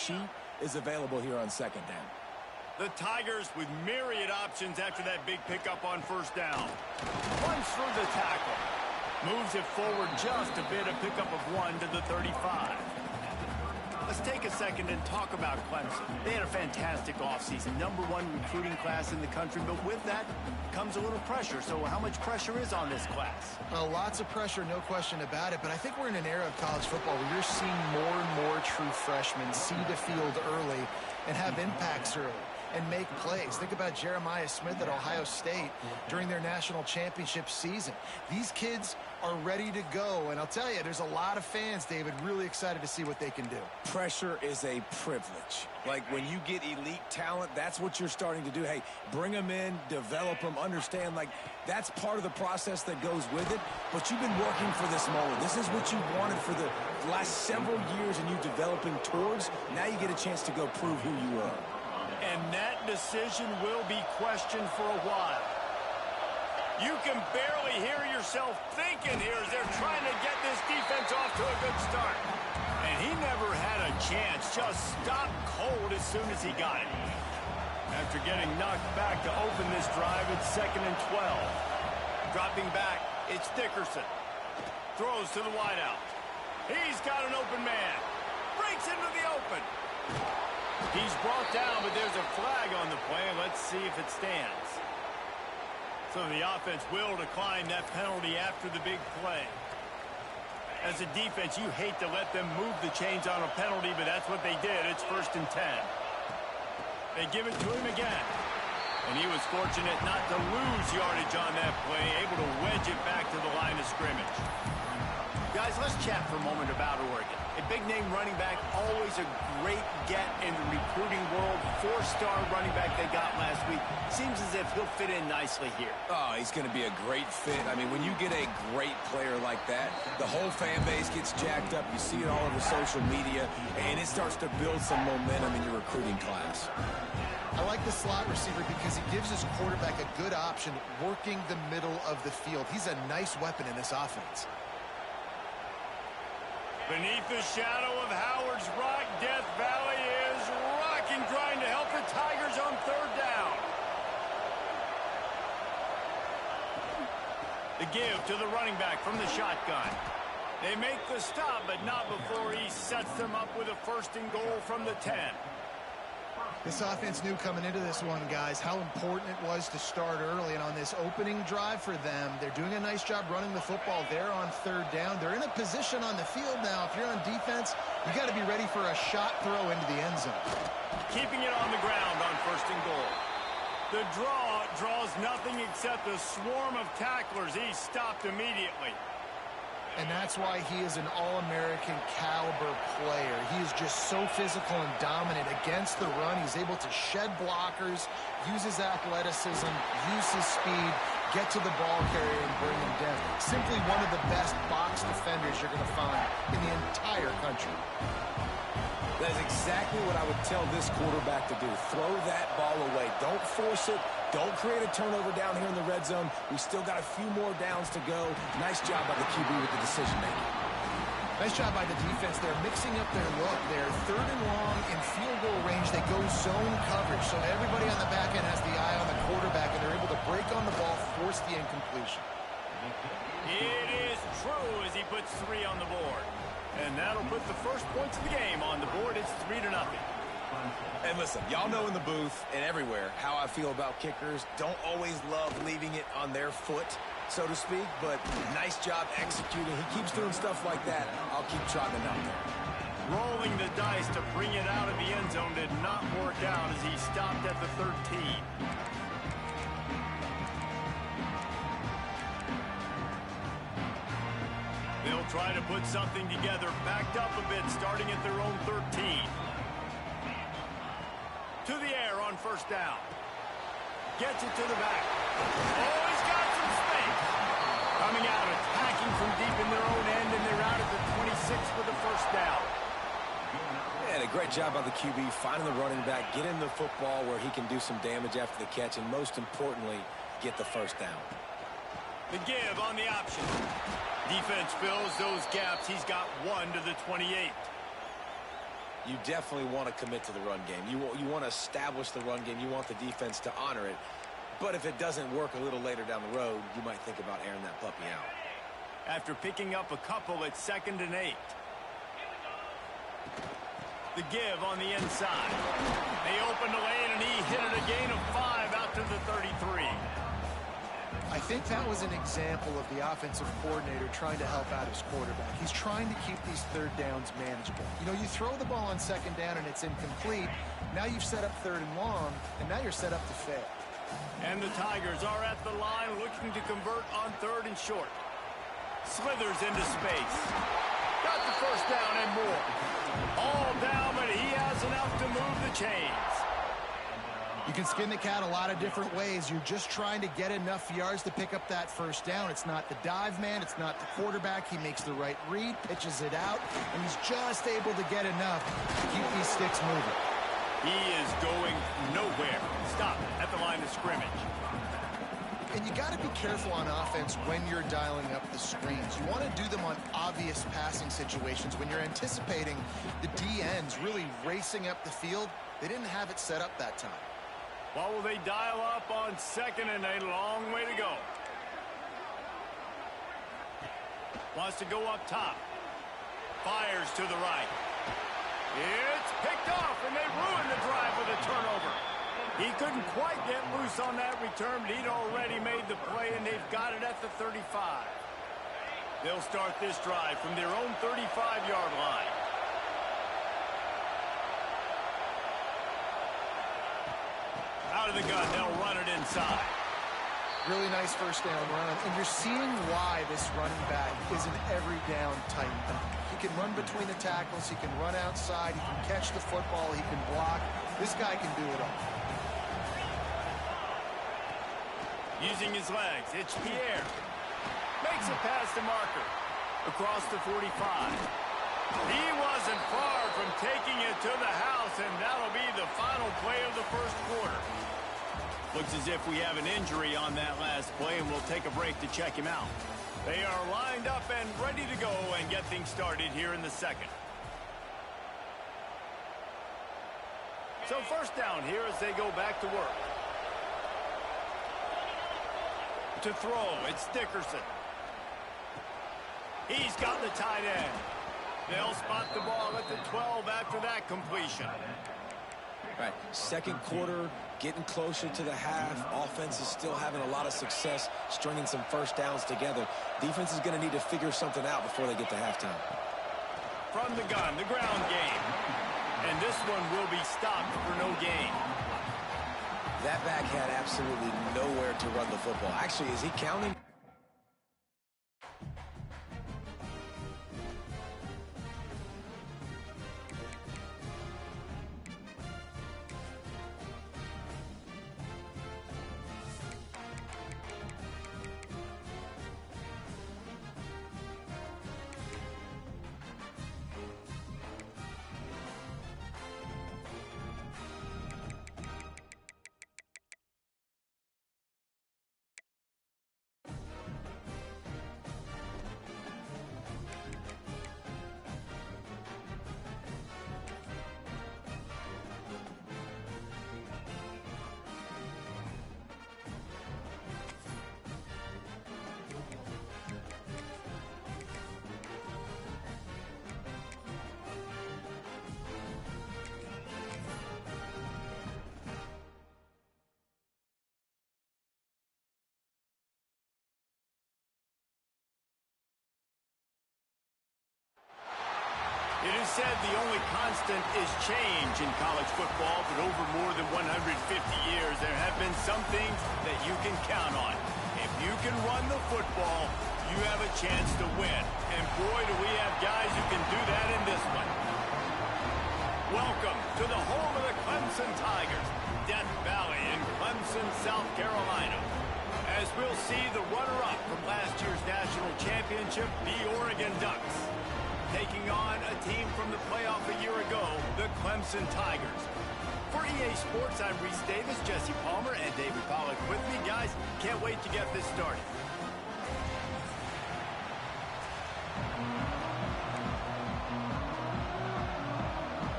sheet is available here on second down. The Tigers with myriad options after that big pickup on first down. Runs through the tackle. Moves it forward just a bit, a pickup of 1 to the 35. Let's take a second and talk about Clemson. They had a fantastic offseason, #1 recruiting class in the country, but with that comes a little pressure. So how much pressure is on this class? Lots of pressure, no question about it, but I think we're in an era of college football where you're seeing more and more true freshmen see the field early and have impacts early and make plays. Think about Jeremiah Smith at Ohio State during their national championship season. These kids are ready to go, and I'll tell you, there's a lot of fans, David, really excited to see what they can do. Pressure is a privilege. Like when you get elite talent, that's what you're starting to do. Hey, bring them in, develop them, understand, like that's part of the process that goes with it, but you've been working for this moment. This is what you wanted for the last several years and you developing towards. Now you get a chance to go prove who you are. And that decision will be questioned for a while. You can barely hear yourself thinking here as they're trying to get this defense off to a good start. And he never had a chance, just stopped cold as soon as he got it. After getting knocked back to open this drive, it's 2nd and 12. Dropping back, it's Dickerson. Throws to the wideout. He's got an open man. Breaks into the open. He's brought down, but there's a flag on the play. Let's see if it stands. So the offense will decline that penalty after the big play. As a defense, you hate to let them move the chains on a penalty, but that's what they did. It's 1st and 10. They give it to him again. And he was fortunate not to lose yardage on that play, able to wedge it back to the line of scrimmage. Guys, let's chat for a moment about Oregon. A big-name running back, always a great get in the recruiting world. 4-star running back they got last week. Seems as if he'll fit in nicely here. Oh, he's going to be a great fit. I mean, when you get a great player like that, the whole fan base gets jacked up. You see it all over social media, and it starts to build some momentum in your recruiting class. I like the slot receiver because he gives his quarterback a good option working the middle of the field. He's a nice weapon in this offense. Beneath the shadow of Howard's Rock, Death Valley is rocking, trying to help the Tigers on 3rd down. The give to the running back from the shotgun. They make the stop, but not before he sets them up with a 1st and goal from the 10. This offense knew coming into this one, guys, how important it was to start early. And on this opening drive for them, they're doing a nice job running the football. They're on 3rd down. They're in a position on the field now. If you're on defense, you got to be ready for a shot throw into the end zone. Keeping it on the ground on 1st and goal. The draw draws nothing except a swarm of tacklers. He's stopped immediately. And that's why he is an all-American caliber player. He is just so physical and dominant against the run. He's able to shed blockers, use his athleticism, use his speed, get to the ball carrier and bring him down. Simply one of the best box defenders you're going to find in the entire country. That is exactly what I would tell this quarterback to do. Throw that ball away. Don't force it. Don't create a turnover down here in the red zone. We still got a few more downs to go. Nice job by the QB with the decision-making. Nice job by the defense. They're mixing up their look. They're 3rd and long in field goal range. They go zone coverage. So everybody on the back end has the eye on the quarterback, and they're able to break on the ball, force the incompletion. It is true as he puts 3 on the board. And that'll put the first points of the game on the board. It's 3-0. And listen, y'all know in the booth and everywhere how I feel about kickers. Don't always love leaving it on their foot, so to speak, but nice job executing. He keeps doing stuff like that. I'll keep trotting him out there. Rolling the dice to bring it out of the end zone did not work out as he stopped at the 13. They'll try to put something together, backed up a bit, starting at their own 13. To the air on 1st down. Gets it to the back. Oh, he's got some space. Coming out, attacking from deep in their own end, and they're out at the 26 with the 1st down. Yeah, a great job by the QB, finding the running back, getting the football where he can do some damage after the catch, and most importantly, get the 1st down. The give on the option. Defense fills those gaps. He's got 1 to the 28. You definitely want to commit to the run game. You want to establish the run game. You want the defense to honor it. But if it doesn't work a little later down the road, you might think about airing that puppy out. After picking up a couple, it's 2nd and 8. The give on the inside. They opened the lane, and he hit it a gain of 5 out to the 33. I think that was an example of the offensive coordinator trying to help out his quarterback. He's trying to keep these 3rd downs manageable. You know, you throw the ball on 2nd down and it's incomplete. Now you've set up 3rd and long, and now you're set up to fail. And the Tigers are at the line looking to convert on 3rd and short. Slithers into space. Got the first down and more. All down, but he has enough to move the chains. You can skin the cat a lot of different ways. You're just trying to get enough yards to pick up that first down. It's not the dive man. It's not the quarterback. He makes the right read, pitches it out, and he's just able to get enough to keep these sticks moving. He is going nowhere. Stop at the line of scrimmage. And you got to be careful on offense when you're dialing up the screens. You want to do them on obvious passing situations. When you're anticipating the DNs really racing up the field, they didn't have it set up that time. What will they dial up on 2nd and a long way to go? Wants to go up top. Fires to the right. It's picked off, and they ruined the drive with a turnover. He couldn't quite get loose on that return, but he'd already made the play, and they've got it at the 35. They'll start this drive from their own 35-yard line. Out of the gun, they'll run it inside. Really nice first down run, and you're seeing why this running back is an every down type back. He can run between the tackles, he can run outside, he can catch the football, he can block. This guy can do it all. Using his legs, it's Pierre. Makes it past the marker. Across the 45. He wasn't far from taking it to the house, and that'll be the final play of the first quarter. Looks as if we have an injury on that last play, and we'll take a break to check him out. They are lined up and ready to go and get things started here in the second. So first down here as they go back to work. To throw, it's Dickerson. He's got the tight end. They'll spot the ball at the 12 after that completion. Right, second quarter, getting closer to the half. Offense is still having a lot of success stringing some first downs together. Defense is going to need to figure something out before they get to halftime. From the gun, the ground game. And this one will be stopped for no gain. That back had absolutely nowhere to run the football. Actually, is he counting? It is said the only constant is change in college football, but over more than 150 years, there have been some things that you can count on. If you can run the football, you have a chance to win. And boy, do we have guys who can do that in this one. Welcome to the home of the Clemson Tigers, Death Valley in Clemson, South Carolina. As we'll see the runner-up from last year's national championship, the Oregon Ducks, taking on a team from the playoff a year ago, the Clemson Tigers. For EA Sports, I'm Reese Davis, Jesse Palmer, and David Pollack with me. Guys, can't wait to get this started.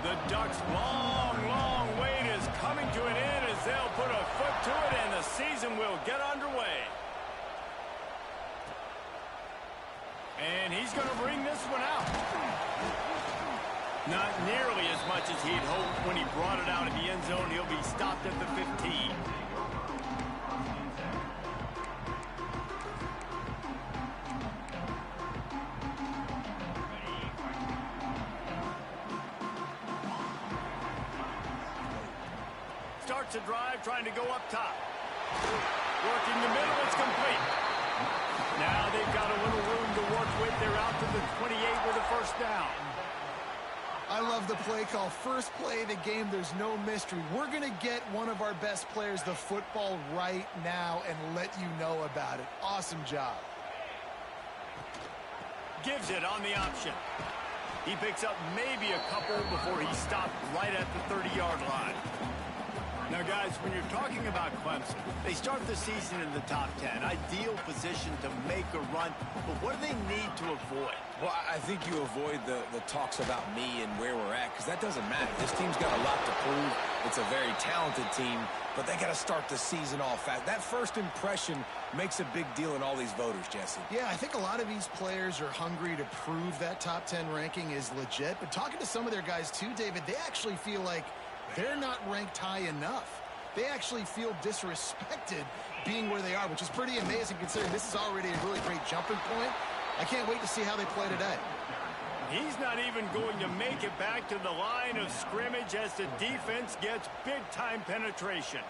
The Ducks' long wait is coming to an end as they'll put a foot to it, and the season will get underway. And he's going to bring this one out. Not nearly as much as he'd hoped when he brought it out of the end zone. He'll be stopped at the 15. Starts a drive trying to go up top. Working the middle, it's complete. Now they've got a little room to work with. They're out to the 28 with a first down. I love the play call. First play of the game, there's no mystery. We're going to get one of our best players the football right now and let you know about it. Awesome job. Gives it on the option. He picks up maybe a couple before he stopped right at the 30-yard line. Now, guys, when you're talking about Clemson, they start the season in the top 10. Ideal position to make a run, but what do they need to avoid? Well, I think you avoid the talks about me and where we're at, because that doesn't matter. This team's got a lot to prove. It's a very talented team, but they got to start the season off fast. That first impression makes a big deal in all these voters, Jesse. Yeah, I think a lot of these players are hungry to prove that top 10 ranking is legit, but talking to some of their guys too, David, they actually feel like they're not ranked high enough. They actually feel disrespected being where they are, which is pretty amazing considering this is already a really great jumping point. I can't wait to see how they play today. He's not even going to make it back to the line of scrimmage as the defense gets big-time penetration.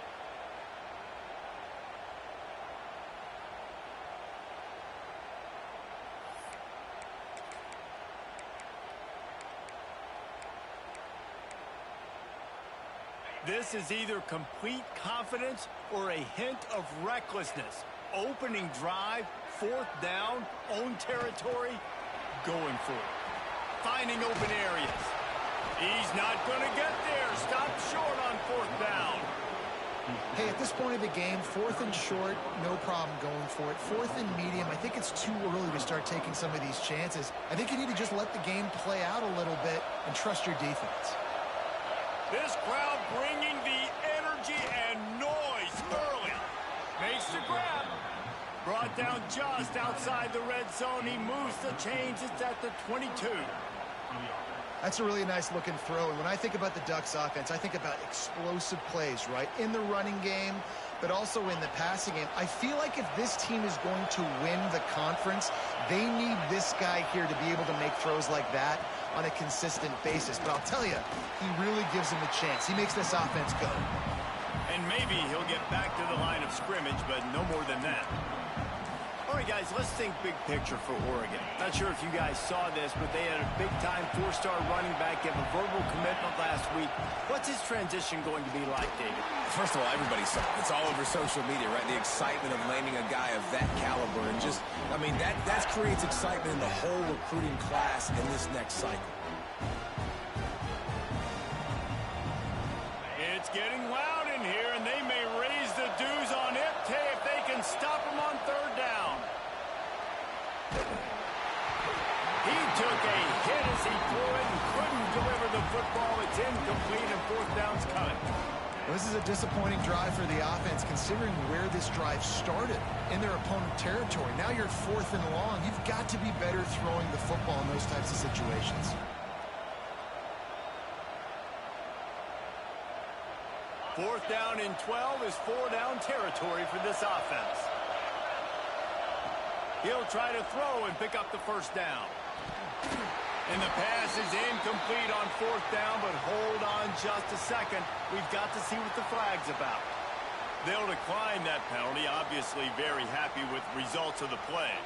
This is either complete confidence or a hint of recklessness. Opening drive, fourth down, own territory, going for it. Finding open areas. He's not going to get there. Stop short on fourth down. Hey, at this point of the game, fourth and short, no problem going for it. Fourth and medium, I think it's too early to start taking some of these chances. I think you need to just let the game play out a little bit and trust your defense. This crowd bringing the energy and noise early. Makes the grab. Brought down just outside the red zone. He moves the chains. It's at the 22. That's a really nice looking throw. And when I think about the Ducks offense, I think about explosive plays, right? In the running game, but also in the passing game. I feel like if this team is going to win the conference, they need this guy here to be able to make throws like that on a consistent basis. But I'll tell you, he really gives him a chance. He makes this offense go. And maybe he'll get back to the line of scrimmage, but no more than that. All right, guys, let's think big picture for Oregon. Not sure if you guys saw this, but they had a big-time four-star running back give a verbal commitment last week. What's his transition going to be like, David? First of all, everybody saw it. It's all over social media, right? The excitement of landing a guy of that caliber. And just, I mean, that creates excitement in the whole recruiting class in this next cycle. It's getting loud in here, and they may raise the dues on it if they can stop him on third down. He took a hit as he threw it and couldn't deliver the football. It's incomplete, and fourth down's coming. Well, this is a disappointing drive for the offense, considering where this drive started, in their opponent territory. Now you're fourth and long. You've got to be better throwing the football in those types of situations. Fourth down and 12 is four-down territory for this offense. He'll try to throw and pick up the first down. And the pass is incomplete on fourth down, but hold on just a second. We've got to see what the flag's about. They'll decline that penalty, obviously very happy with results of the play.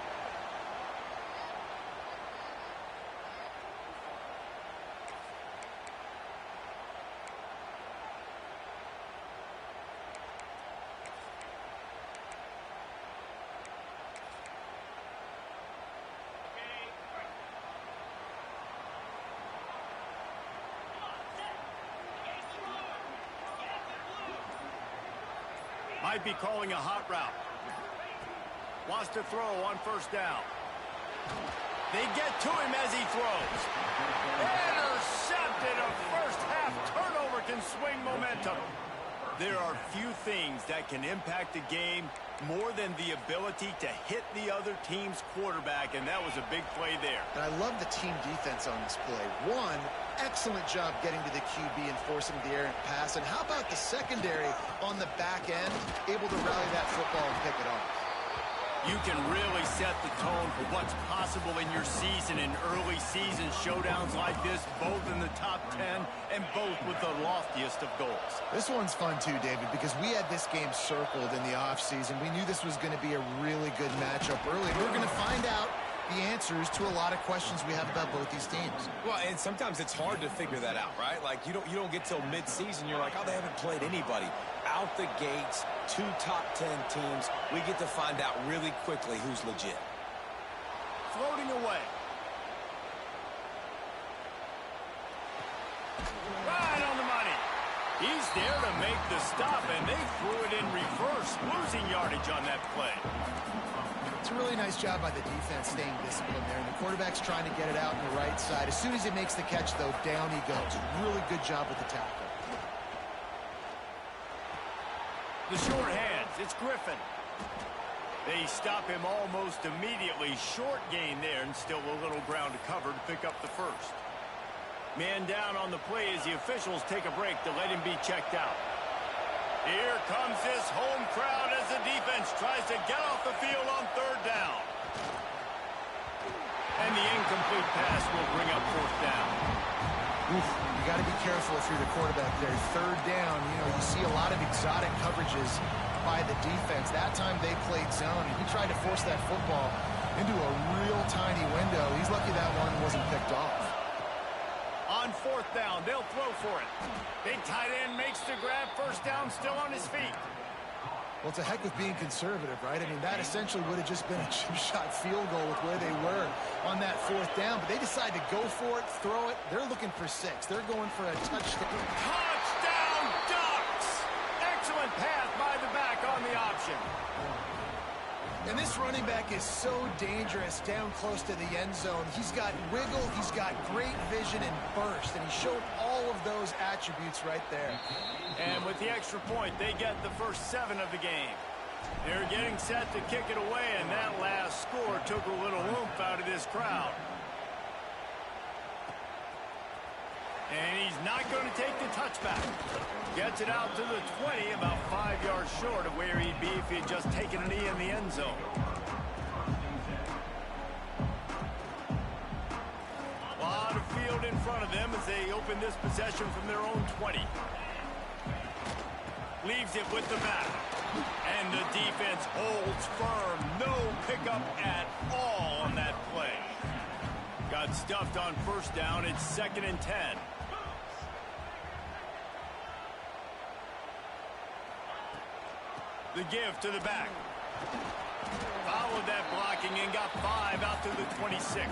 Might be calling a hot route. Wants to throw on first down. They get to him as he throws. Intercepted, a first half swing momentum. There are few things that can impact a game more than the ability to hit the other team's quarterback, and that was a big play there. And I love the team defense on this play. One, excellent job getting to the QB and forcing the errant pass. And how about the secondary on the back end, able to rally that football and pick it off? You can really set the tone for what's possible in your season in early season showdowns like this, both in the top 10 and both with the loftiest of goals. This one's fun too, David, because we had this game circled in the offseason. We knew this was going to be a really good matchup early. We're going to find out the answers to a lot of questions we have about both these teams. Well, and sometimes it's hard to figure that out, right? Like, you don't get till mid-season, you're like, oh, they haven't played anybody. Out the gates, 2 top 10 teams, we get to find out really quickly who's legit. Floating away. Right on the money. He's there to make the stop, and they threw it in reverse, losing yardage on that play. It's a really nice job by the defense staying disciplined there. And the quarterback's trying to get it out on the right side. As soon as he makes the catch, though, down he goes. Really good job with the tackle. The short hands, it's Griffin. They stop him almost immediately. Short gain there, and still a little ground to cover to pick up the first. Man down on the play as the officials take a break to let him be checked out. Here comes this home crowd as the defense tries to get off the field on 3rd down. And the incomplete pass will bring up 4th down. Oof, you got to be careful if you're the quarterback there. 3rd down, you see a lot of exotic coverages by the defense. That time they played zone, and he tried to force that football into a real tiny window. He's lucky that one wasn't picked off. On 4th down, they'll throw for it. Big tight end makes the grab. 1st down, still on his feet. Well, it's a heck of being conservative, right? I mean, that essentially would have just been a chip shot field goal with where they were on that 4th down. But they decide to go for it, throw it. They're looking for 6. They're going for a touchdown. Touchdown, Ducks! Excellent pass by the back on the option. And this running back is so dangerous down close to the end zone. He's got wiggle, he's got great vision and burst, and he showed all of those attributes right there. And with the extra point, they get the first 7 of the game. They're getting set to kick it away, and that last score took a little oomph out of this crowd. And he's not going to take the touchback. Gets it out to the 20, about 5 yards short of where he'd be if he had just taken a knee in the end zone. A lot of field in front of them as they open this possession from their own 20. Leaves it with the back. And the defense holds firm. No pickup at all on that play. Got stuffed on 1st down. It's 2nd and 10. The give to the back. Followed that blocking and got 5 out to the 26.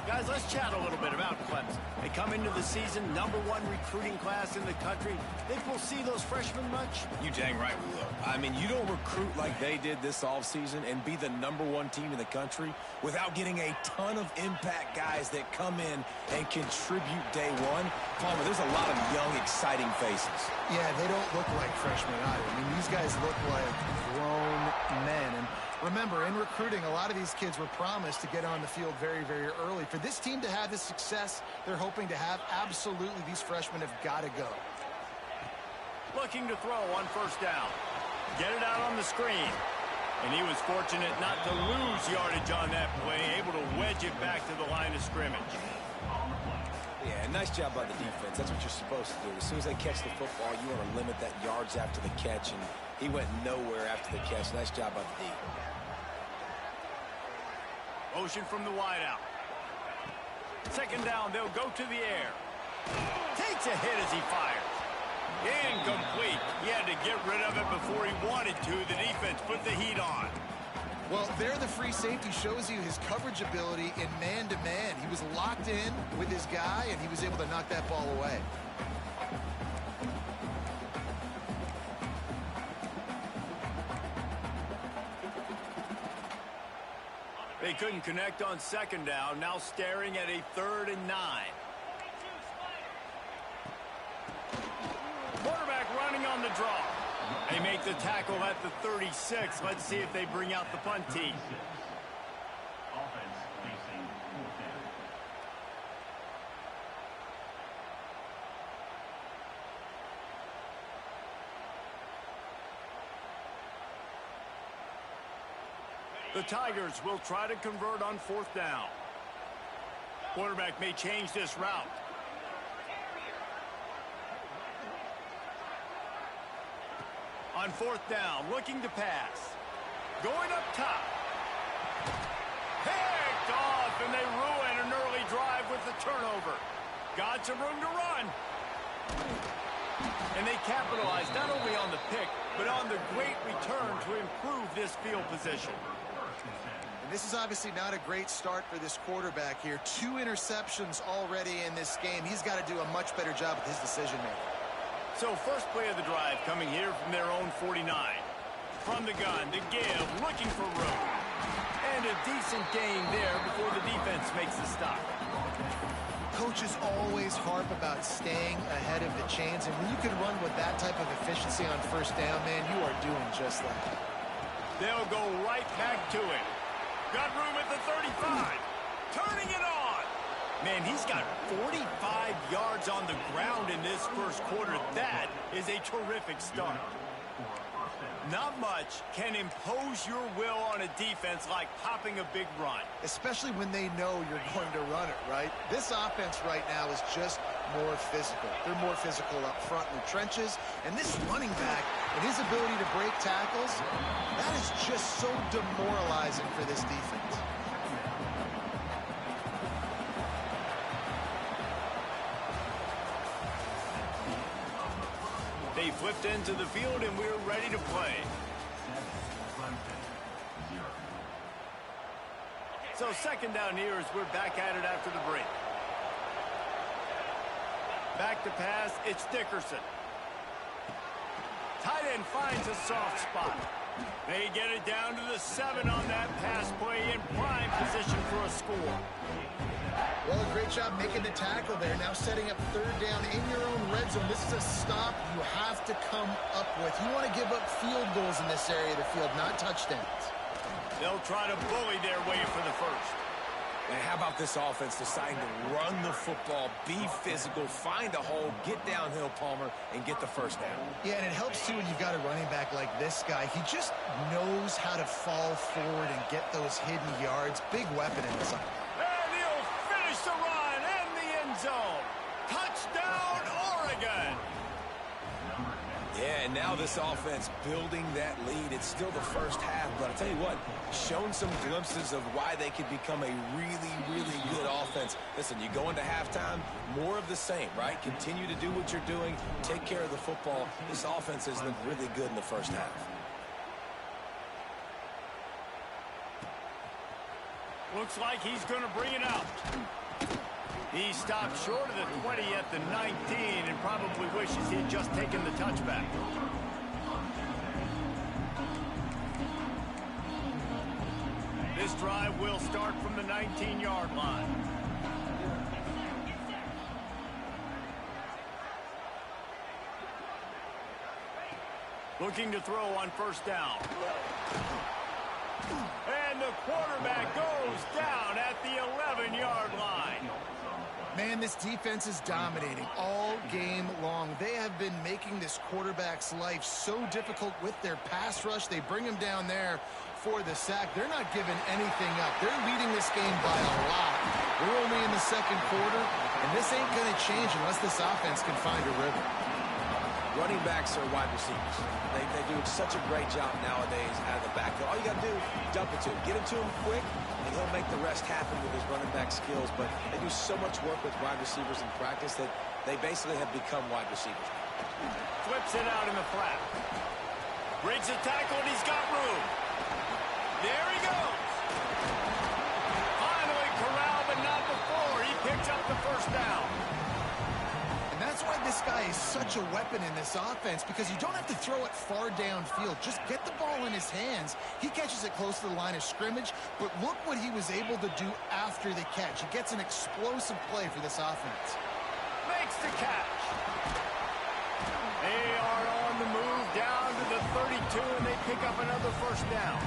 Guys, let's chat a little bit about Clemson. They come into the season #1 recruiting class in the country. Think we'll see those freshmen much? You dang right we will. I mean, you don't recruit like they did this offseason and be the #1 team in the country without getting a ton of impact guys that come in and contribute day one. Palmer, there's a lot of young, exciting faces. Yeah, they don't look like freshmen either. I mean, these guys look like grown men. And remember, in recruiting, a lot of these kids were promised to get on the field very, very early. For this team to have the success they're hoping to have, absolutely these freshmen have got to go. Looking to throw on 1st down. Get it out on the screen. And he was fortunate not to lose yardage on that play, able to wedge it back to the line of scrimmage. Yeah, nice job by the defense. That's what you're supposed to do. As soon as they catch the football, you want to limit that yards after the catch, and he went nowhere after the catch. Nice job by the D. Motion from the wideout. 2nd down, they'll go to the air. Takes a hit as he fires. Incomplete. He had to get rid of it before he wanted to. The defense put the heat on. Well, there the free safety shows you his coverage ability in man-to-man. He was locked in with his guy, and he was able to knock that ball away. They couldn't connect on 2nd down. Now staring at a 3rd and 9. draw. They make the tackle at the 36. Let's see if they bring out the punt team. The Tigers will try to convert on 4th down. Quarterback may change this route. On 4th down, looking to pass. Going up top. Picked off, and they ruin an early drive with the turnover. Got some room to run. And they capitalized not only on the pick, but on the great return to improve this field position. This is obviously not a great start for this quarterback here. 2 interceptions already in this game. He's got to do a much better job with his decision-making. So first play of the drive coming here from their own 49. From the gun, to give, looking for room. And a decent gain there before the defense makes the stop. Coaches always harp about staying ahead of the chains, and when you can run with that type of efficiency on 1st down, man, you are doing just that. They'll go right back to it. Got room at the 35. Turning it on. Man, he's got 45 yards on the ground in this first quarter. That is a terrific start. Not much can impose your will on a defense like popping a big run. Especially when they know you're going to run it, right? This offense right now is just more physical. They're more physical up front in the trenches. And this running back and his ability to break tackles, that is just so demoralizing for this defense. They flipped into the field, and we're ready to play. So 2nd down here as we're back at it after the break. Back to pass, it's Dickerson. Tight end finds a soft spot. They get it down to the 7 on that pass play in prime position for a score. Well, a great job making the tackle there. Now setting up 3rd down in your own red zone. This is a stop you have to come up with. You want to give up field goals in this area of the field, not touchdowns. They'll try to bully their way for the first. And how about this offense deciding to run the football, be physical, find a hole, get downhill, Palmer, and get the 1st down? Yeah, and it helps, too, when you've got a running back like this guy. He just knows how to fall forward and get those hidden yards. Big weapon in this offense. And he'll finish the run in the end zone. Touchdown, Oregon. Yeah, and now this offense building that lead. It's still the first half, but I'll tell you what, shown some glimpses of why they could become a really, really good offense. Listen, you go into halftime, more of the same, right? Continue to do what you're doing, take care of the football. This offense has looked really good in the first half. Looks like he's going to bring it out. He stopped short of the 20 at the 19 and probably wishes he had just taken the touchback. This drive will start from the 19-yard line. Looking to throw on 1st down. And the quarterback goes down at the 11-yard line. Man, this defense is dominating all game long. They have been making this quarterback's life so difficult with their pass rush. They bring him down there for the sack. They're not giving anything up. They're leading this game by a lot. We're only in the 2nd quarter, and this ain't going to change unless this offense can find a rhythm. Running backs are wide receivers. They do such a great job nowadays out of the backfield. All you got to do, dump it to him. Get it to him quick, and he'll make the rest happen with his running back skills. But they do so much work with wide receivers in practice that they basically have become wide receivers. Flips it out in the flat. Breaks a tackle, and he's got room. There he goes. Finally corralled, but not before. He picks up the 1st down. That's why this guy is such a weapon in this offense, because you don't have to throw it far downfield. Just get the ball in his hands. He catches it close to the line of scrimmage, but look what he was able to do after the catch. He gets an explosive play for this offense. Makes the catch. They are on the move 2, and they pick up another first down.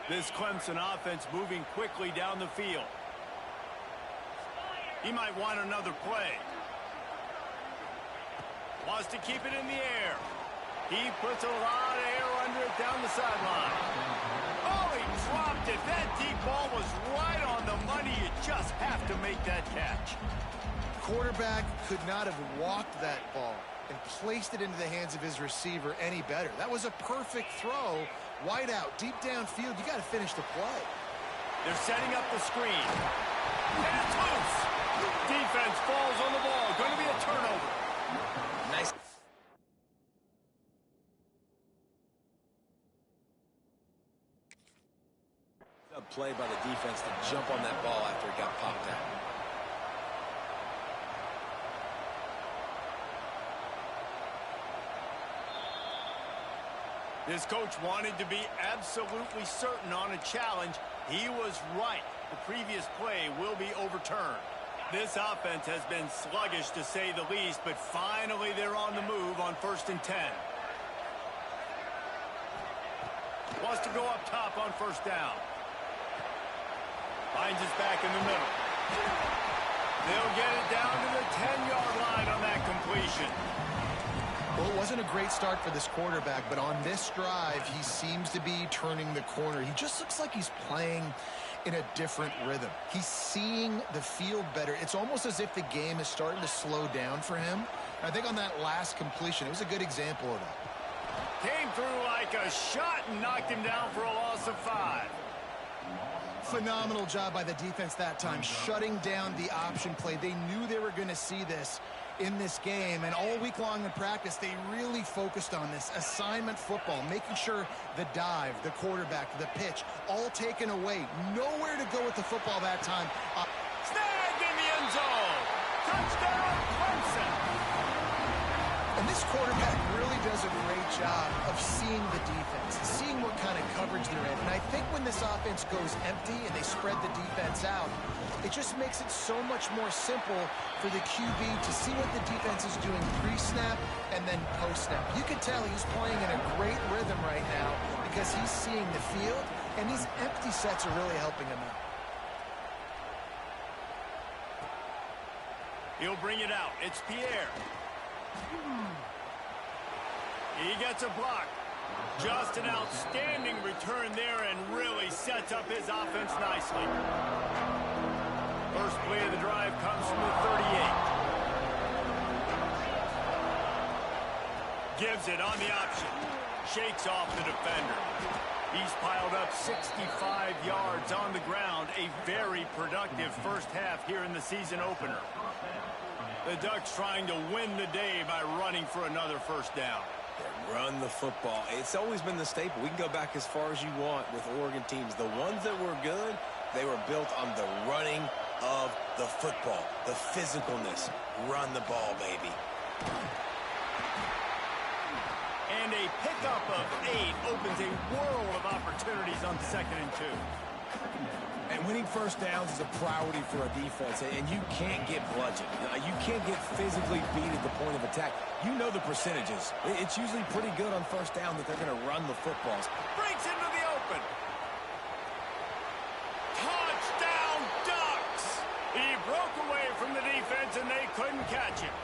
This Clemson offense moving quickly down the field. He might want another play. Wants to keep it in the air. He puts a lot of air under it down the sideline. Oh, he dropped it. That deep ball was right on the money. You just have to make that catch. Quarterback could not have walked that ball and placed it into the hands of his receiver any better. That was a perfect throw. Wide out, deep downfield. You got to finish the play. They're setting up the screen. And it's loose. Defense falls on the ball. Going to be a turnover. Nice. A play by the defense to jump on that ball after it got popped out. This coach wanted to be absolutely certain on a challenge. He was right. The previous play will be overturned. This offense has been sluggish to say the least, but finally they're on the move on 1st and 10. Wants to go up top on first down. Finds his back in the middle. They'll get it down to the 10-yard line on that completion. Well, it wasn't a great start for this quarterback, but on this drive, he seems to be turning the corner. He just looks like he's playing in a different rhythm. He's seeing the field better. It's almost as if the game is starting to slow down for him. I think on that last completion, it was a good example of that. Came through like a shot and knocked him down for a loss of 5. Phenomenal job by the defense that time, shutting down the option play. They knew they were going to see this in this game, and all week long in practice, they really focused on this assignment football, making sure the dive, the quarterback, the pitch, all taken away. Nowhere to go with the football that time. Snagged in the end zone. Touchdown, Clemson. And this quarterback really does a great job of seeing the defense, seeing what kind of coverage they're in. And I think when this offense goes empty and they spread the defense out, it just makes it so much more simple for the QB to see what the defense is doing pre-snap and then post-snap. You can tell he's playing in a great rhythm right now because he's seeing the field, and these empty sets are really helping him out. He'll bring it out. It's Pierre. He gets a block. Just an outstanding return there and really sets up his offense nicely. First play of the drive comes from the 38. Gives it on the option. Shakes off the defender. He's piled up 65 yards on the ground. A very productive first half here in the season opener. The Ducks trying to win the day by running for another first down. Run the football. It's always been the staple. We can go back as far as you want with Oregon teams. The ones that were good, they were built on the running of the football, the physicalness. Run the ball, baby. And a pickup of 8 opens a world of opportunities on 2nd and 2. And winning first downs is a priority for a defense, and you can't get bludgeoned. You can't get physically beat at the point of attack. You know the percentages. It's usually pretty good on first down that they're going to run the footballs. Breaks into the open. Touchdown, Ducks! He broke away from the defense, and they couldn't catch him.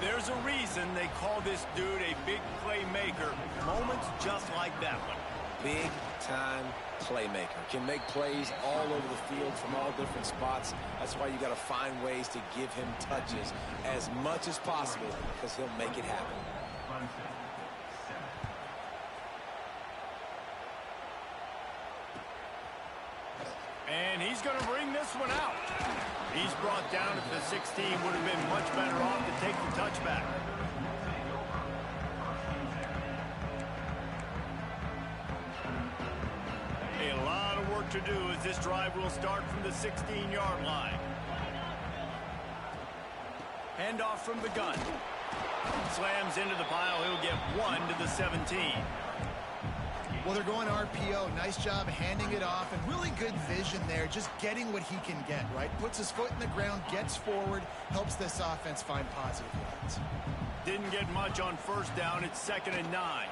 There's a reason they call this dude a big playmaker. Moments just like that one. Big-time playmaker. Can make plays all over the field from all different spots. That's why you got to find ways to give him touches as much as possible because he'll make it happen. And he's going to bring this one out. He's brought down at the 16. Would have been much better off to take the touchback. A lot of work to do as this drive will start from the 16-yard line. Handoff from the gun. Slams into the pile. He'll get 1 to the 17. Well, they're going RPO. Nice job handing it off, and really good vision there, just getting what he can get, right? Puts his foot in the ground, gets forward, helps this offense find positive yards. Didn't get much on first down. It's 2nd and 9.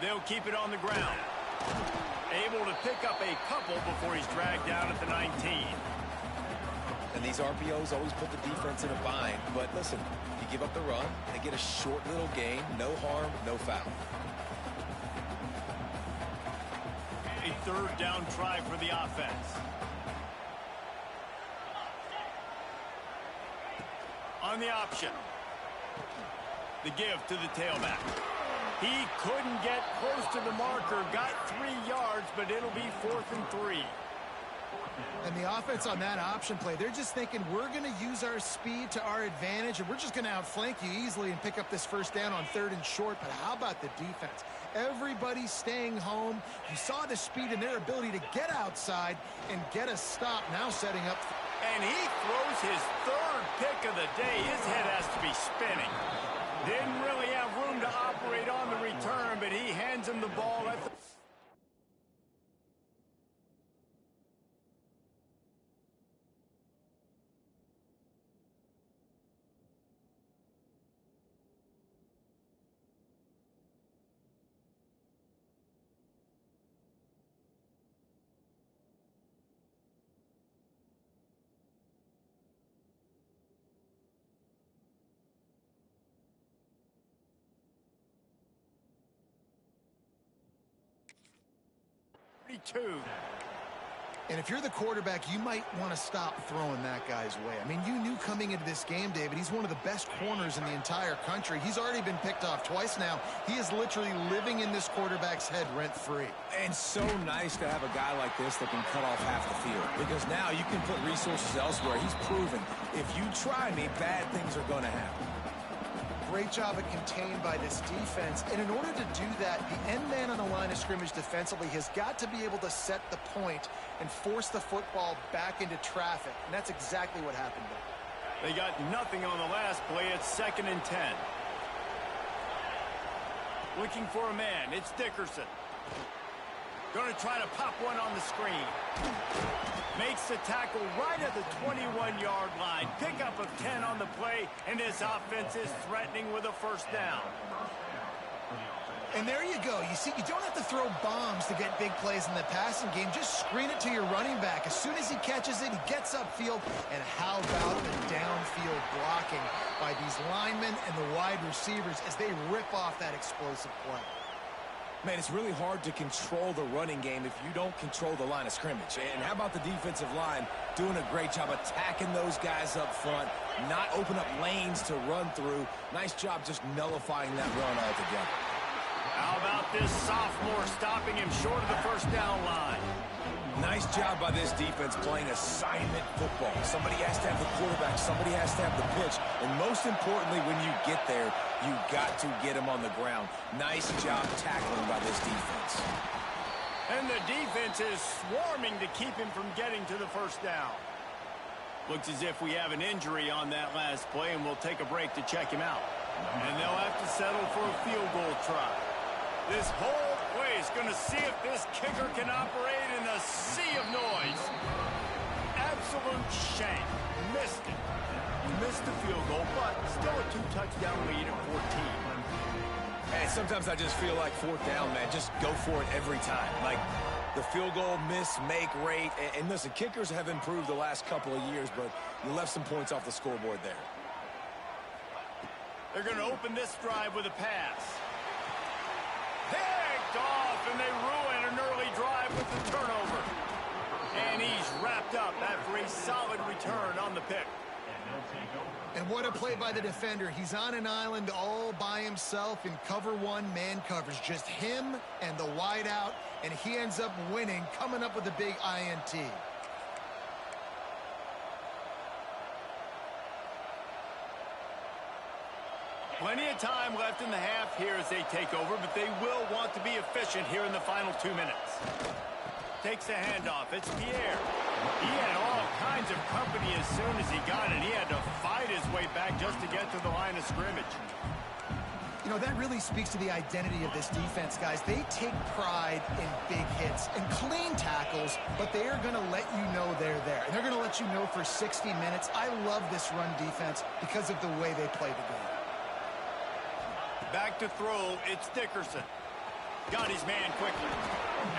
They'll keep it on the ground. Able to pick up a couple before he's dragged down at the 19. And these RPOs always put the defense in a bind. But listen, you give up the run, they get a short little gain, no harm, no foul. A 3rd down try for the offense. On the option. The give to the tailback. He couldn't get close to the marker, got 3 yards, but it'll be 4th and 3. And the offense on that option play, they're just thinking we're going to use our speed to our advantage, and we're just going to outflank you easily and pick up this first down on 3rd and short. But how about the defense? Everybody's staying home. You saw the speed and their ability to get outside and get a stop, now setting up. And he throws his 3rd pick of the day. His head has to be spinning. Didn't really have room to operate on the return, but he hands him the ball at the... And if you're the quarterback, you might want to stop throwing that guy's way. I mean, you knew coming into this game, David, he's one of the best corners in the entire country. He's already been picked off twice now. He is literally living in this quarterback's head rent-free. And so nice to have a guy like this that can cut off half the field, because now you can put resources elsewhere. He's proven if you try me, bad things are going to happen. Great job of contained by this defense. And in order to do that, the end man on the line of scrimmage defensively has got to be able to set the point and force the football back into traffic. And that's exactly what happened there. They got nothing on the last play. It's 2nd and 10. Looking for a man. It's Dickerson. Going to try to pop one on the screen. Makes the tackle right at the 21-yard line. Pickup of 10 on the play, and this offense is threatening with a first down. And there you go. You see, you don't have to throw bombs to get big plays in the passing game. Just screen it to your running back. As soon as he catches it, he gets upfield. And how about the downfield blocking by these linemen and the wide receivers as they rip off that explosive play? Man, it's really hard to control the running game if you don't control the line of scrimmage. And how about the defensive line doing a great job attacking those guys up front, not open up lanes to run through. Nice job just nullifying that run altogether. How about this sophomore stopping him short of the first down line? Nice job by this defense playing assignment football. Somebody has to have the quarterback. Somebody has to have the pitch. And most importantly, when you get there, you got to get him on the ground. Nice job tackling by this defense. And the defense is swarming to keep him from getting to the first down. Looks as if we have an injury on that last play, and we'll take a break to check him out. And they'll have to settle for a field goal try. This whole play is going to see if this kicker can operate in a sea of noise. Absolute shame. Missed it. Missed the field goal, but still a 2-touchdown lead at 14. Hey, sometimes I just feel like 4th down, man. Just go for it every time. Like the field goal miss, make rate. And listen, kickers have improved the last couple of years, but you left some points off the scoreboard there. They're going to open this drive with a pass. Picked off, and they ruin an early drive with the turnover. And he's wrapped up after a solid return on the pick. And what a play by the defender. He's on an island all by himself in cover one man coverage. Just him and the wide out, and he ends up winning, coming up with a big INT. Plenty of time left in the half here as they take over, but they will want to be efficient here in the final 2 minutes. Takes the handoff. It's Pierre. He had all kinds of company as soon as he got it. He had to fight his way back just to get to the line of scrimmage. You You know, that really speaks to the identity of this defense, guys. They take pride in big hits and clean tackles, but they are going to let you know they're there. And they're going to let you know for 60 minutes. I love this run defense because of the way they play the game. Back to throw, it's Dickerson. Got his man quickly.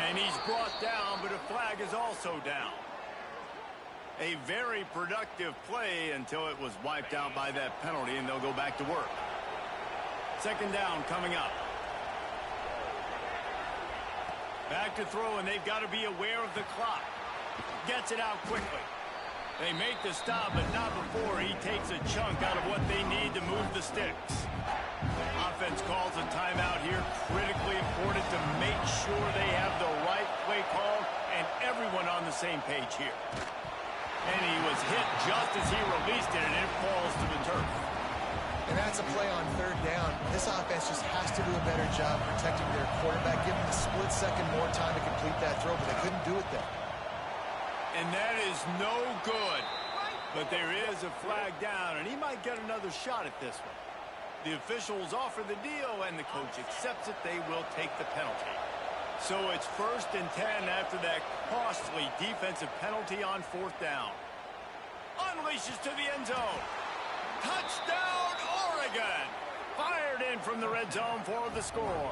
And he's brought down, but a flag is also down. A very productive play until it was wiped out by that penalty, and they'll go back to work. Second down coming up. Back to throw, and they've got to be aware of the clock. Gets it out quickly. They make the stop, but not before he takes a chunk out of what they need to move the sticks. Offense calls a timeout here. Critically important to make sure they have the right play call and everyone on the same page here. And he was hit just as he released it, and it falls to the turf. And that's a play on third down. This offense just has to do a better job protecting their quarterback, giving the split second more time to complete that throw, but they couldn't do it there. And that is no good. But there is a flag down, and he might get another shot at this one. The officials offer the deal, and the coach accepts it. They will take the penalty. So it's 1st and 10 after that costly defensive penalty on 4th down. Unleashes to the end zone. Touchdown, Oregon! Fired in from the red zone for the score.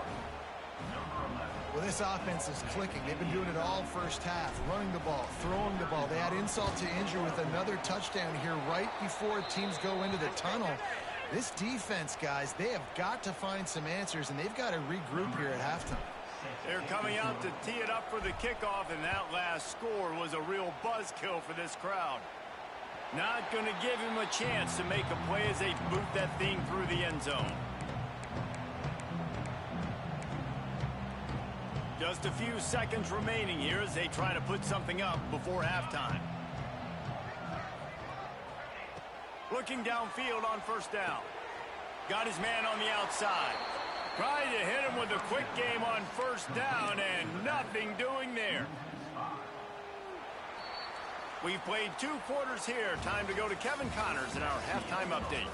Well, this offense is clicking. They've been doing it all first half, running the ball, throwing the ball. They had insult to injury with another touchdown here right before teams go into the tunnel. This defense, guys, they have got to find some answers, and they've got to regroup here at halftime. They're coming out to tee it up for the kickoff, and that last score was a real buzzkill for this crowd. Not going to give him a chance to make a play as they boot that thing through the end zone. Just a few seconds remaining here as they try to put something up before halftime. Looking downfield on 1st down. Got his man on the outside. Trying to hit him with a quick game on 1st down, and nothing doing there. We've played 2 quarters here. Time to go to Kevin Connors in our halftime update.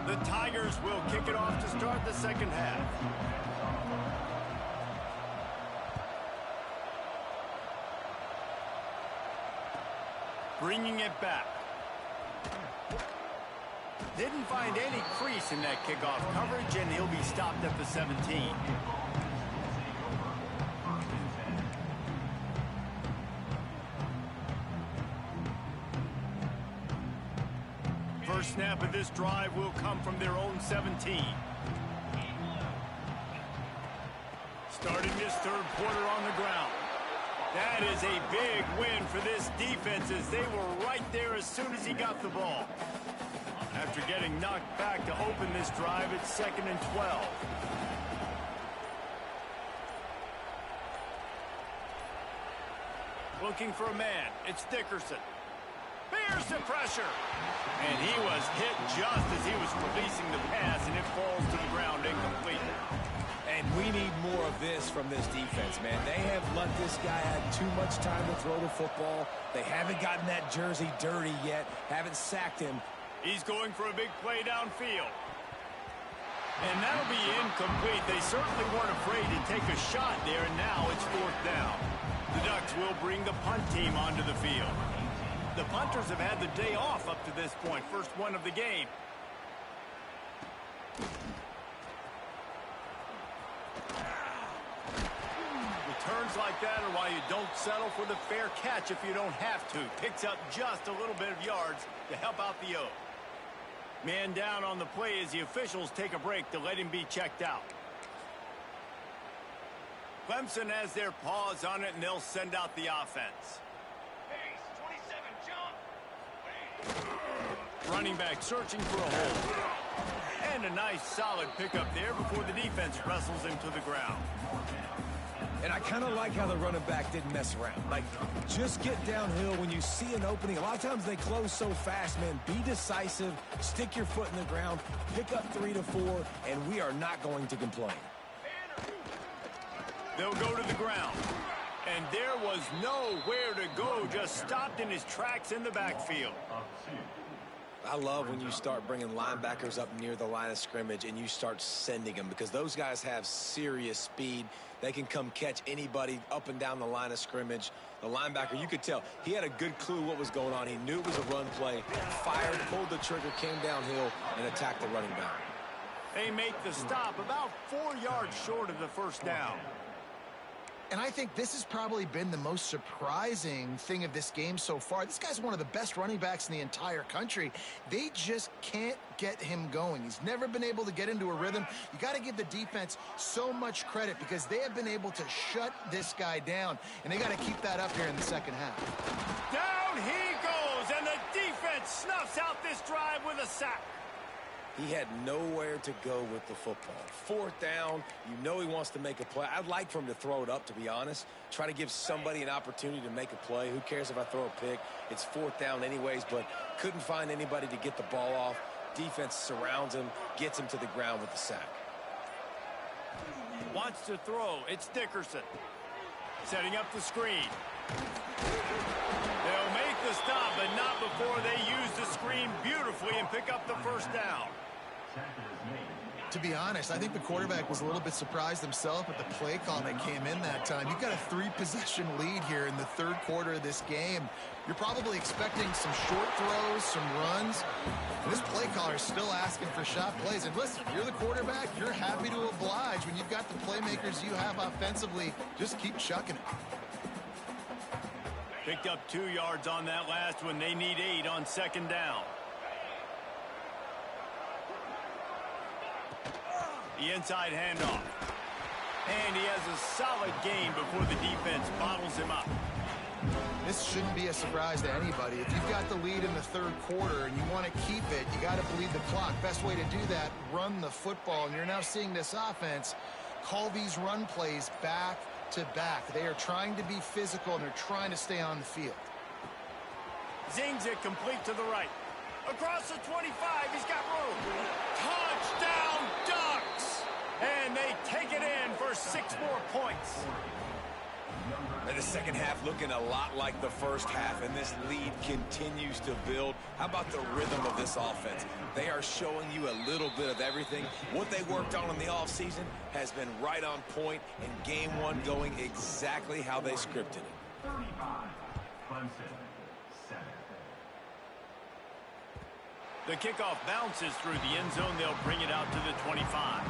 The Tigers will kick it off to start the second half. Bringing it back. Didn't find any crease in that kickoff coverage, and he'll be stopped at the 17. First snap of this drive will come from their own 17. Starting this 3rd quarter on the ground. That is a big win for this defense as they were right there as soon as he got the ball. After getting knocked back to open this drive, it's 2nd and 12. Looking for a man. It's Dickerson. Bears the pressure. And he was hit just as he was releasing the pass, and it falls to the ground incomplete. And we need more of this from this defense, man. They have let this guy have too much time to throw the football. They haven't gotten that jersey dirty yet, haven't sacked him. He's going for a big play downfield. And that'll be incomplete. They certainly weren't afraid to take a shot there, and now it's 4th down. The Ducks will bring the punt team onto the field. The punters have had the day off up to this point, first one of the game. Returns like that are why you don't settle for the fair catch if you don't have to. Picks up just a little bit of yards to help out the O. Man down on the play as the officials take a break to let him be checked out. Clemson has their paws on it, and they'll send out the offense. Running back searching for a hole. And a nice solid pickup there before the defense wrestles him to the ground. And I kind of like how the running back didn't mess around. Like, just get downhill when you see an opening. A lot of times they close so fast, man. Be decisive, stick your foot in the ground, pick up 3 to 4, and we are not going to complain. They'll go to the ground. And there was nowhere to go, just stopped in his tracks in the backfield. I love when you start bringing linebackers up near the line of scrimmage and you start sending them, because those guys have serious speed. They can come catch anybody up and down the line of scrimmage. The linebacker, you could tell, he had a good clue what was going on. He knew it was a run play, fired, pulled the trigger, came downhill, and attacked the running back. They make the stop about 4 yards short of the first down. And I think this has probably been the most surprising thing of this game so far. This guy's one of the best running backs in the entire country. They just can't get him going. He's never been able to get into a rhythm. You got to give the defense so much credit because they have been able to shut this guy down, and they got to keep that up here in the second half. Down he goes, and the defense snuffs out this drive with a sack. He had nowhere to go with the football. Fourth down, you know he wants to make a play. I'd like for him to throw it up, to be honest. Try to give somebody an opportunity to make a play. Who cares if I throw a pick? It's fourth down anyways, but couldn't find anybody to get the ball off. Defense surrounds him, gets him to the ground with the sack. Wants to throw. It's Dickerson. Setting up the screen. They'll make the stop, but not before they use the screen beautifully and pick up the first down. To be honest, I think the quarterback was a little bit surprised himself at the play call that came in that time. You've got a 3-possession lead here in the third quarter of this game. You're probably expecting some short throws, some runs. And this play caller is still asking for shot plays. And listen, if you're the quarterback, you're happy to oblige. When you've got the playmakers you have offensively, just keep chucking it. Picked up 2 yards on that last one. They need 8 on second down. The inside handoff. And he has a solid gain before the defense bottles him up. This shouldn't be a surprise to anybody. If you've got the lead in the third quarter and you want to keep it, you got to bleed the clock. Best way to do that, run the football. And you're now seeing this offense call these run plays back to back. They are trying to be physical, and they're trying to stay on the field. Zings it complete to the right. Across the 25, he's got room. Touchdown Ducks! And they take it in for 6 more points. And the second half looking a lot like the first half, and this lead continues to build. How about the rhythm of this offense? They are showing you a little bit of everything. What they worked on in the offseason has been right on point, and game one going exactly how they scripted it. 35, Clemson, 7. The kickoff bounces through the end zone. They'll bring it out to the 25.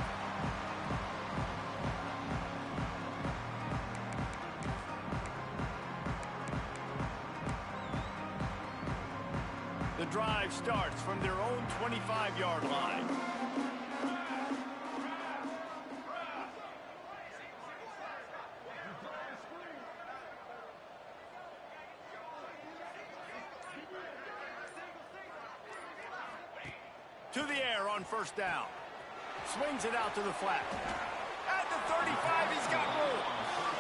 The drive starts from their own 25-yard line. To the air on first down. Swings it out to the flat. At the 35, he's got room.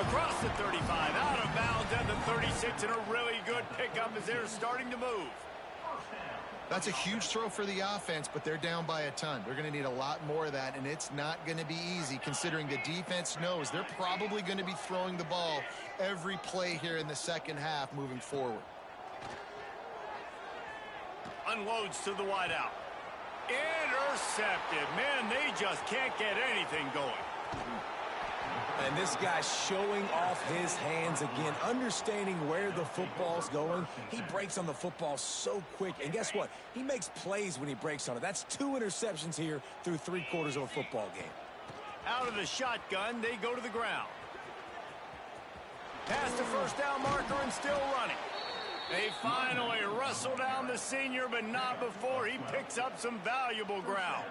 Across the 35, out of bounds at the 36, and a really good pickup as they're starting to move. That's a huge throw for the offense, but they're down by a ton. They're going to need a lot more of that, and it's not going to be easy considering the defense knows they're probably going to be throwing the ball every play here in the second half moving forward. Unloads to the wideout. Intercepted. Man, they just can't get anything going. And this guy showing off his hands again, understanding where the football's going. He breaks on the football so quick. And guess what? He makes plays when he breaks on it. That's 2 interceptions here through 3 quarters of a football game. Out of the shotgun, they go to the ground. Past the first down marker and still running. They finally wrestle down the senior, but not before he picks up some valuable ground.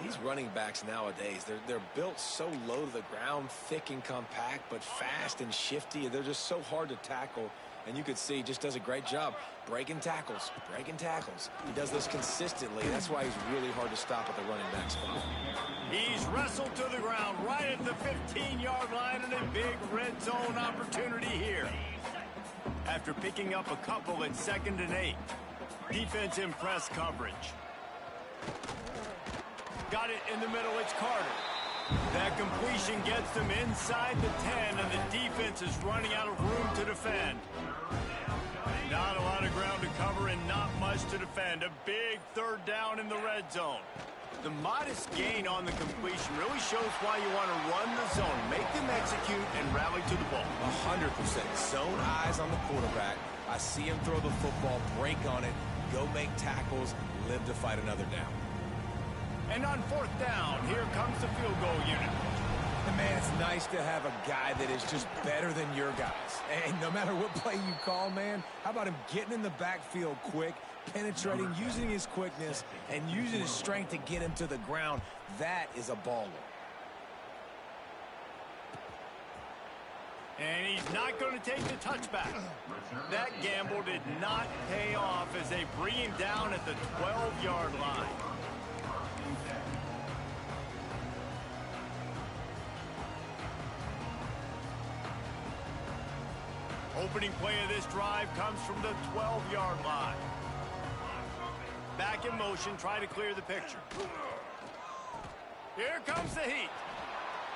These running backs nowadays, they're built so low to the ground, thick and compact, but fast and shifty. They're just so hard to tackle. And you could see he just does a great job breaking tackles, breaking tackles. He does this consistently. That's why he's really hard to stop at the running back spot. He's wrestled to the ground right at the 15-yard line, and a big red zone opportunity here. After picking up a couple at 2nd and 8. Defense in press coverage. Got it in the middle. It's Carter. That completion gets them inside the 10, and the defense is running out of room to defend. Not a lot of ground to cover and not much to defend. A big third down in the red zone. The modest gain on the completion really shows why you want to run the zone, make them execute, and rally to the ball. 100%. Zone eyes on the quarterback. I see him throw the football, break on it, go make tackles, live to fight another down. And on fourth down, here comes the field goal unit. And man, it's nice to have a guy that is just better than your guys. And no matter what play you call, man, how about him getting in the backfield quick, penetrating, using his quickness, and using his strength to get him to the ground? That is a baller. And he's not going to take the touchback. That gamble did not pay off as they bring him down at the 12-yard line. Opening play of this drive comes from the 12-yard line. Back in motion, try to clear the picture. Here comes the heat.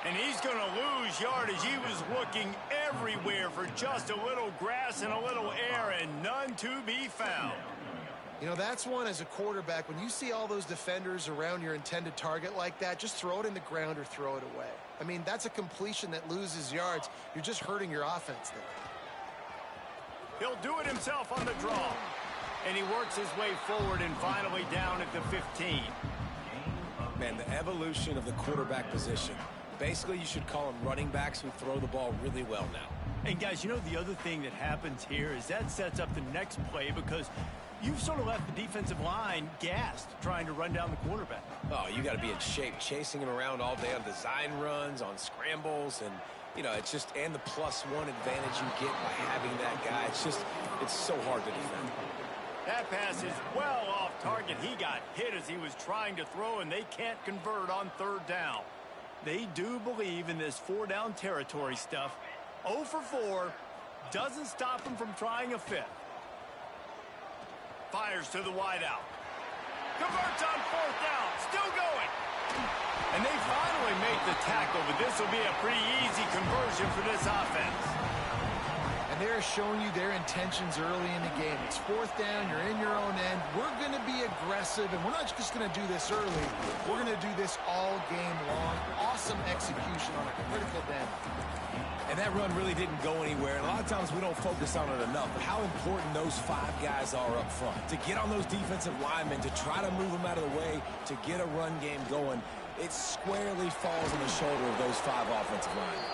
And he's going to lose yardage. He was looking everywhere for just a little grass and a little air, and none to be found. You know, that's one as a quarterback. When you see all those defenders around your intended target like that, just throw it in the ground or throw it away. I mean, that's a completion that loses yards. You're just hurting your offense there. He'll do it himself on the draw. And he works his way forward and finally down at the 15. Man, the evolution of the quarterback position. Basically, you should call them running backs who throw the ball really well now. And guys, you know the other thing that happens here is that sets up the next play because you've sort of left the defensive line gassed trying to run down the quarterback. Oh, you got to be in shape, chasing him around all day on design runs, on scrambles, and you know, it's just, and the +1 advantage you get by having that guy. It's so hard to defend. That pass is well off target. He got hit as he was trying to throw, and they can't convert on third down. They do believe in this 4-down territory stuff. 0 for 4 doesn't stop him from trying a fifth. Fires to the wideout. Converts on fourth down. Still going. And they finally make the tackle, but this will be a pretty easy conversion for this offense. And they're showing you their intentions early in the game. It's fourth down, you're in your own end. We're going to be aggressive, and we're not just going to do this early. We're going to do this all game long. Awesome execution on a critical down. And that run really didn't go anywhere. And a lot of times we don't focus on it enough. But how important those 5 guys are up front. To get on those defensive linemen, to try to move them out of the way, to get a run game going, it squarely falls on the shoulder of those 5 offensive linemen.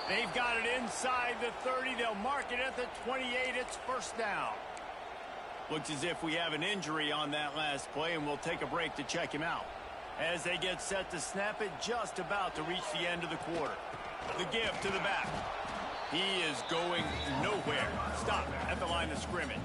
They've got it inside the 30. They'll mark it at the 28. It's first down. Looks as if we have an injury on that last play, and we'll take a break to check him out. As they get set to snap it, just about to reach the end of the quarter. The give to the back. He is going nowhere. Stop at the line of scrimmage.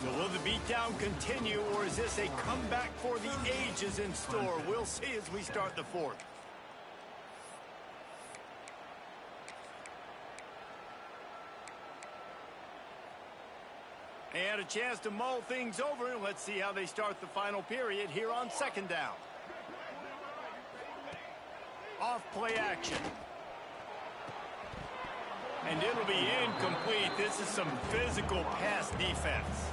So will the beatdown continue, or is this a comeback for the ages in store? We'll see as we start the fourth. They had a chance to mull things over, and let's see how they start the final period here on second down. Off play action. And it'll be incomplete. This is some physical pass defense.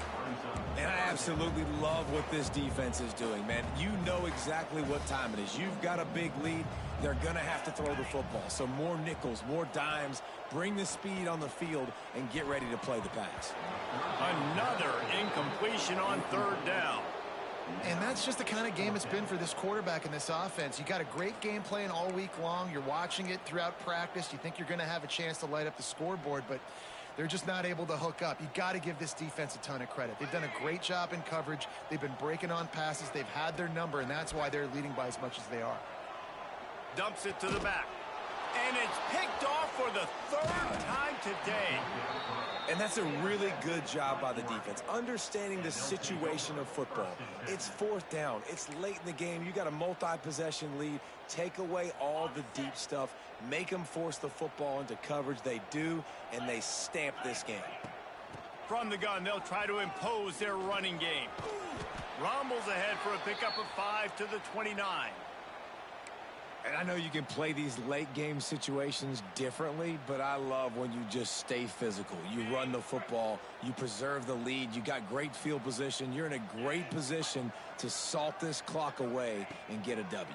And I absolutely love what this defense is doing, man. You know exactly what time it is. You've got a big lead. They're going to have to throw the football. So more nickels, more dimes. Bring the speed on the field and get ready to play the pass. Another incompletion on third down. And that's just the kind of game it's been for this quarterback and this offense. You got a great game plan all week long. You're watching it throughout practice. You think you're going to have a chance to light up the scoreboard, but they're just not able to hook up. You got to give this defense a ton of credit. They've done a great job in coverage. They've been breaking on passes. They've had their number, and that's why they're leading by as much as they are. Dumps it to the back. And it's picked off for the third time today. And that's a really good job by the defense, understanding the situation of football. It's fourth down. It's late in the game. You got a multi-possession lead. Take away all the deep stuff. Make them force the football into coverage. They do, and they stamp this game. From the gun, they'll try to impose their running game. Rumbles ahead for a pickup of 5 to the 29. And I know you can play these late game situations differently, but I love when you just stay physical. You run the football, you preserve the lead, you got great field position. You're in a great position to salt this clock away and get a W.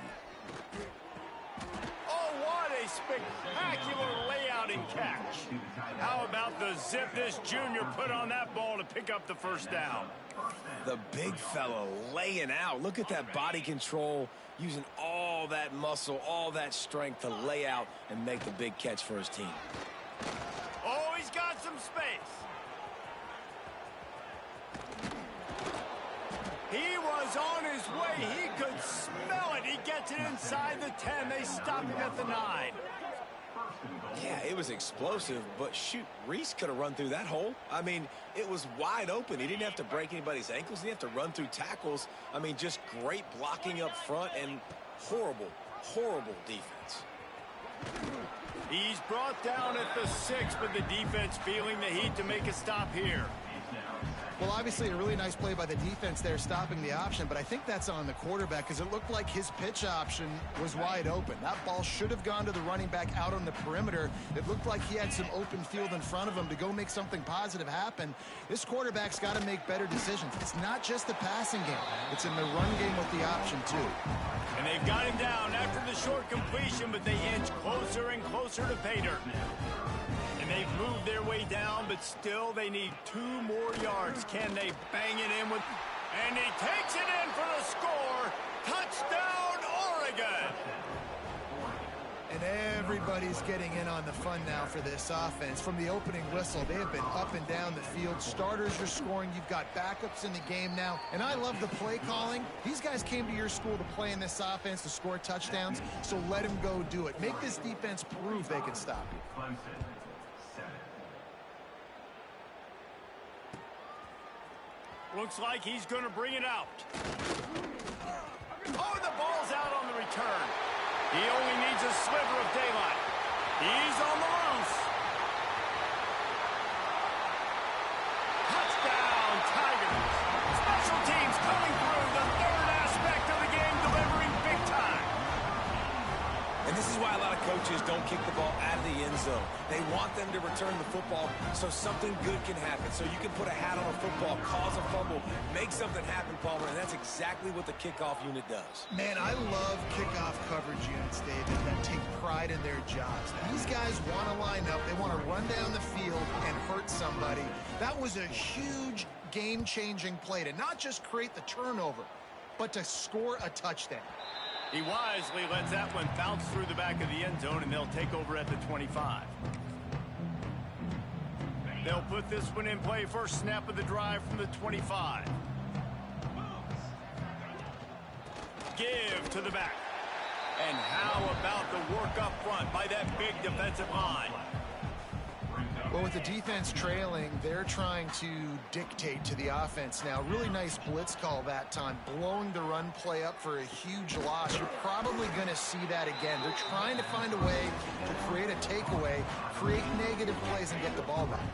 Oh, what a spectacular layout and catch. How about the zip this junior put on that ball to pick up the first down? The big fellow laying out. Look at that body control, using all that muscle, all that strength to lay out and make the big catch for his team. Oh, he's got some space. He was on his way. He could smell it. He gets it inside the 10. They stop him at the 9. Yeah, it was explosive, but shoot, Reese could have run through that hole. I mean, it was wide open. He didn't have to break anybody's ankles. He didn't have to run through tackles. I mean, just great blocking up front and horrible, horrible defense. He's brought down at the 6, but the defense feeling the heat to make a stop here. Well, obviously, a really nice play by the defense there, stopping the option, but I think that's on the quarterback because it looked like his pitch option was wide open. That ball should have gone to the running back out on the perimeter. It looked like he had some open field in front of him to go make something positive happen. This quarterback's got to make better decisions. It's not just the passing game. It's in the run game with the option, too. And they've got him down after the short completion, but they inch closer and closer to pay dirt. And they've moved their way down, but still they need 2 more yards. Can they bang it in with... And he takes it in for the score. Touchdown, Oregon! And everybody's getting in on the fun now for this offense. From the opening whistle, they have been up and down the field. Starters are scoring. You've got backups in the game now. And I love the play calling. These guys came to your school to play in this offense to score touchdowns, so let them go do it. Make this defense prove they can stop you. Looks like he's going to bring it out. Oh, the ball's out on the return. He only needs a sliver of daylight. He's on the loose. Touchdown, Tigers. Special teams coming through. The third aspect of the game, delivering big time. And this is why a lot of coaches don't kick the ball out of the end zone. They want them to return the football so something good can happen. So you can put a hat on a football, cause a fumble, make something happen, Palmer, and that's exactly what the kickoff unit does. Man, I love kickoff coverage units, David, that take pride in their jobs. These guys want to line up. They want to run down the field and hurt somebody. That was a huge game-changing play to not just create the turnover, but to score a touchdown. He wisely lets that one bounce through the back of the end zone, and they'll take over at the 25. They'll put this one in play. First snap of the drive from the 25. Give to the back. And how about the work up front by that big defensive line? Well, with the defense trailing, they're trying to dictate to the offense now. Really nice blitz call that time, blowing the run play up for a huge loss. You're probably going to see that again. They're trying to find a way to create a takeaway, create negative plays, and get the ball back.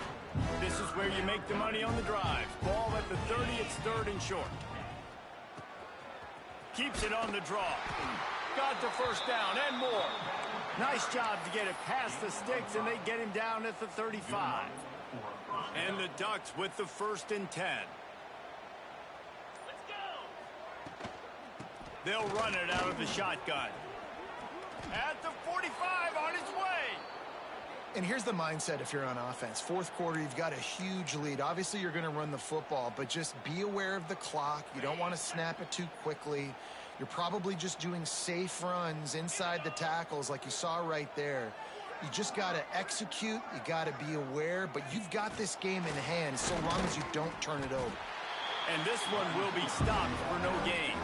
This is where you make the money on the drive. Ball at the 30, it's 3rd and short. Keeps it on the draw. Got the first down and more. Nice job to get it past the sticks, and they get him down at the 35. And the Ducks with the 1st and 10. Let's go. They'll run it out of the shotgun. At the 45, on his way. And here's the mindset if you're on offense. 4th quarter, you've got a huge lead. Obviously, you're going to run the football, but just be aware of the clock. You don't want to snap it too quickly. You're probably just doing safe runs inside the tackles like you saw right there. You just got to execute. You got to be aware, but you've got this game in hand so long as you don't turn it over. And this one will be stopped for no gain.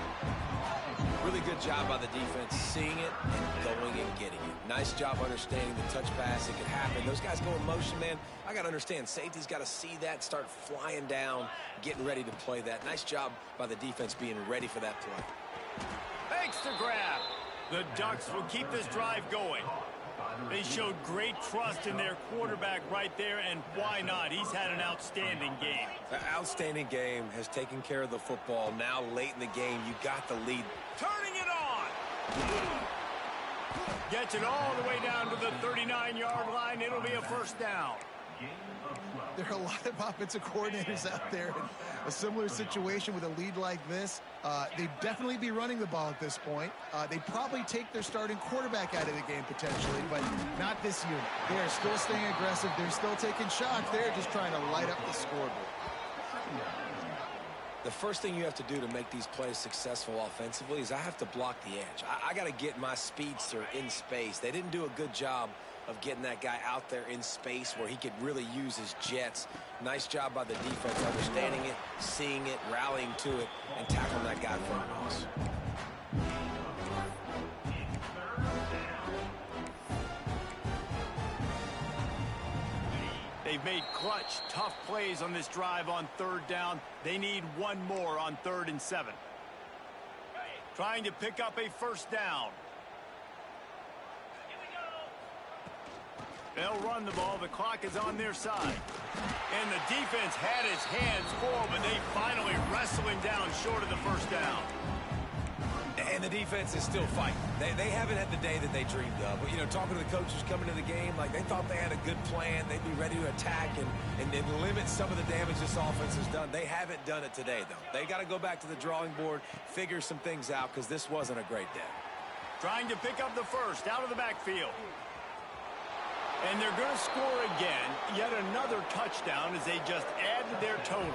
Really good Good job by the defense, seeing it and going and getting it. Nice job understanding the touch pass. It could happen. Those guys go in motion, man. I got to understand. Safety's got to see that, start flying down, getting ready to play that. Nice job by the defense being ready for that play. Thanks to grab. The Ducks will keep this drive going. They showed great trust in their quarterback right there, and why not? He's had an outstanding game. The outstanding game has taken care of the football. Now, late in the game, you got the lead. Turning it on. Gets it all the way down to the 39-yard line. It'll be a first down. There are a lot of offensive coordinators out there in a similar situation with a lead like this. They'd definitely be running the ball at this point. They'd probably take their starting quarterback out of the game potentially, but not this unit. They are still staying aggressive. They're still taking shots. They're just trying to light up the scoreboard. The first thing you have to do to make these plays successful offensively is I have to block the edge. I got to get my speedster in space. They didn't do a good job of getting that guy out there in space where he could really use his jets. Nice job by the defense, understanding it, seeing it, rallying to it, and tackling that guy front rows. They've made clutch, tough plays on this drive on third down. They need one more on 3rd and 7. Trying to pick up a first down. They'll run the ball. The clock is on their side. And the defense had his hands full, but they finally wrestle him down short of the first down. And the defense is still fighting. They haven't had the day that they dreamed of. But, you know, talking to the coaches coming to the game, like they thought they had a good plan. They'd be ready to attack and limit some of the damage this offense has done. They haven't done it today, though. They got to go back to the drawing board, figure some things out, because this wasn't a great day. Trying to pick up the first out of the backfield. And they're going to score again. Yet another touchdown as they just add to their total.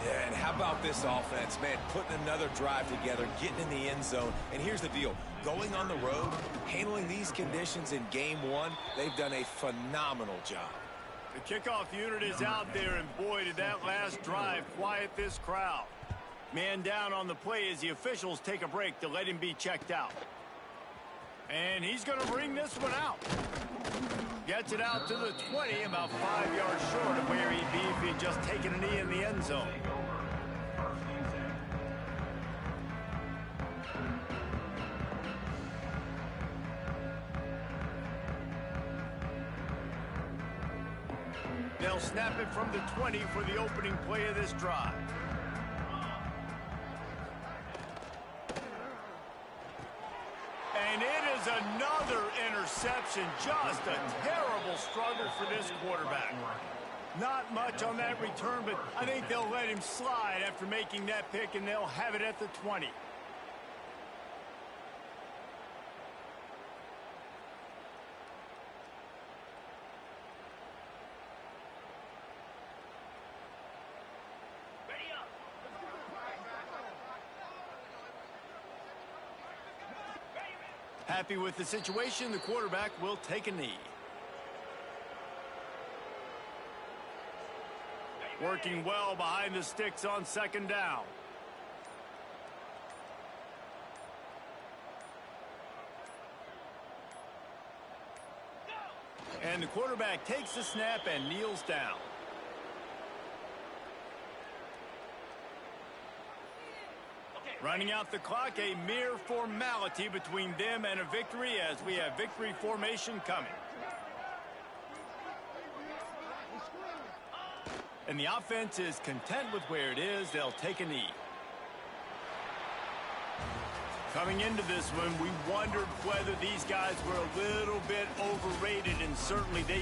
Yeah, and how about this offense, man, putting another drive together, getting in the end zone. And here's the deal. Going on the road, handling these conditions in game 1, they've done a phenomenal job. The kickoff unit is out there, and boy, did that last drive quiet this crowd. Man down on the play as the officials take a break to let him be checked out. And he's going to bring this one out. Gets it out to the 20, about 5 yards short of where he'd be if he'd just taken a knee in the end zone. They'll snap it from the 20 for the opening play of this drive. And it is another interception. Just a terrible struggle for this quarterback. Not much on that return, but I think they'll let him slide after making that pick, and they'll have it at the 20. Happy with the situation, the quarterback will take a knee. Working well behind the sticks on 2nd down. And the quarterback takes the snap and kneels down. Running out the clock, a mere formality between them and a victory as we have victory formation coming. And the offense is content with where it is. They'll take a knee. Coming into this one, we wondered whether these guys were a little bit overrated, and certainly they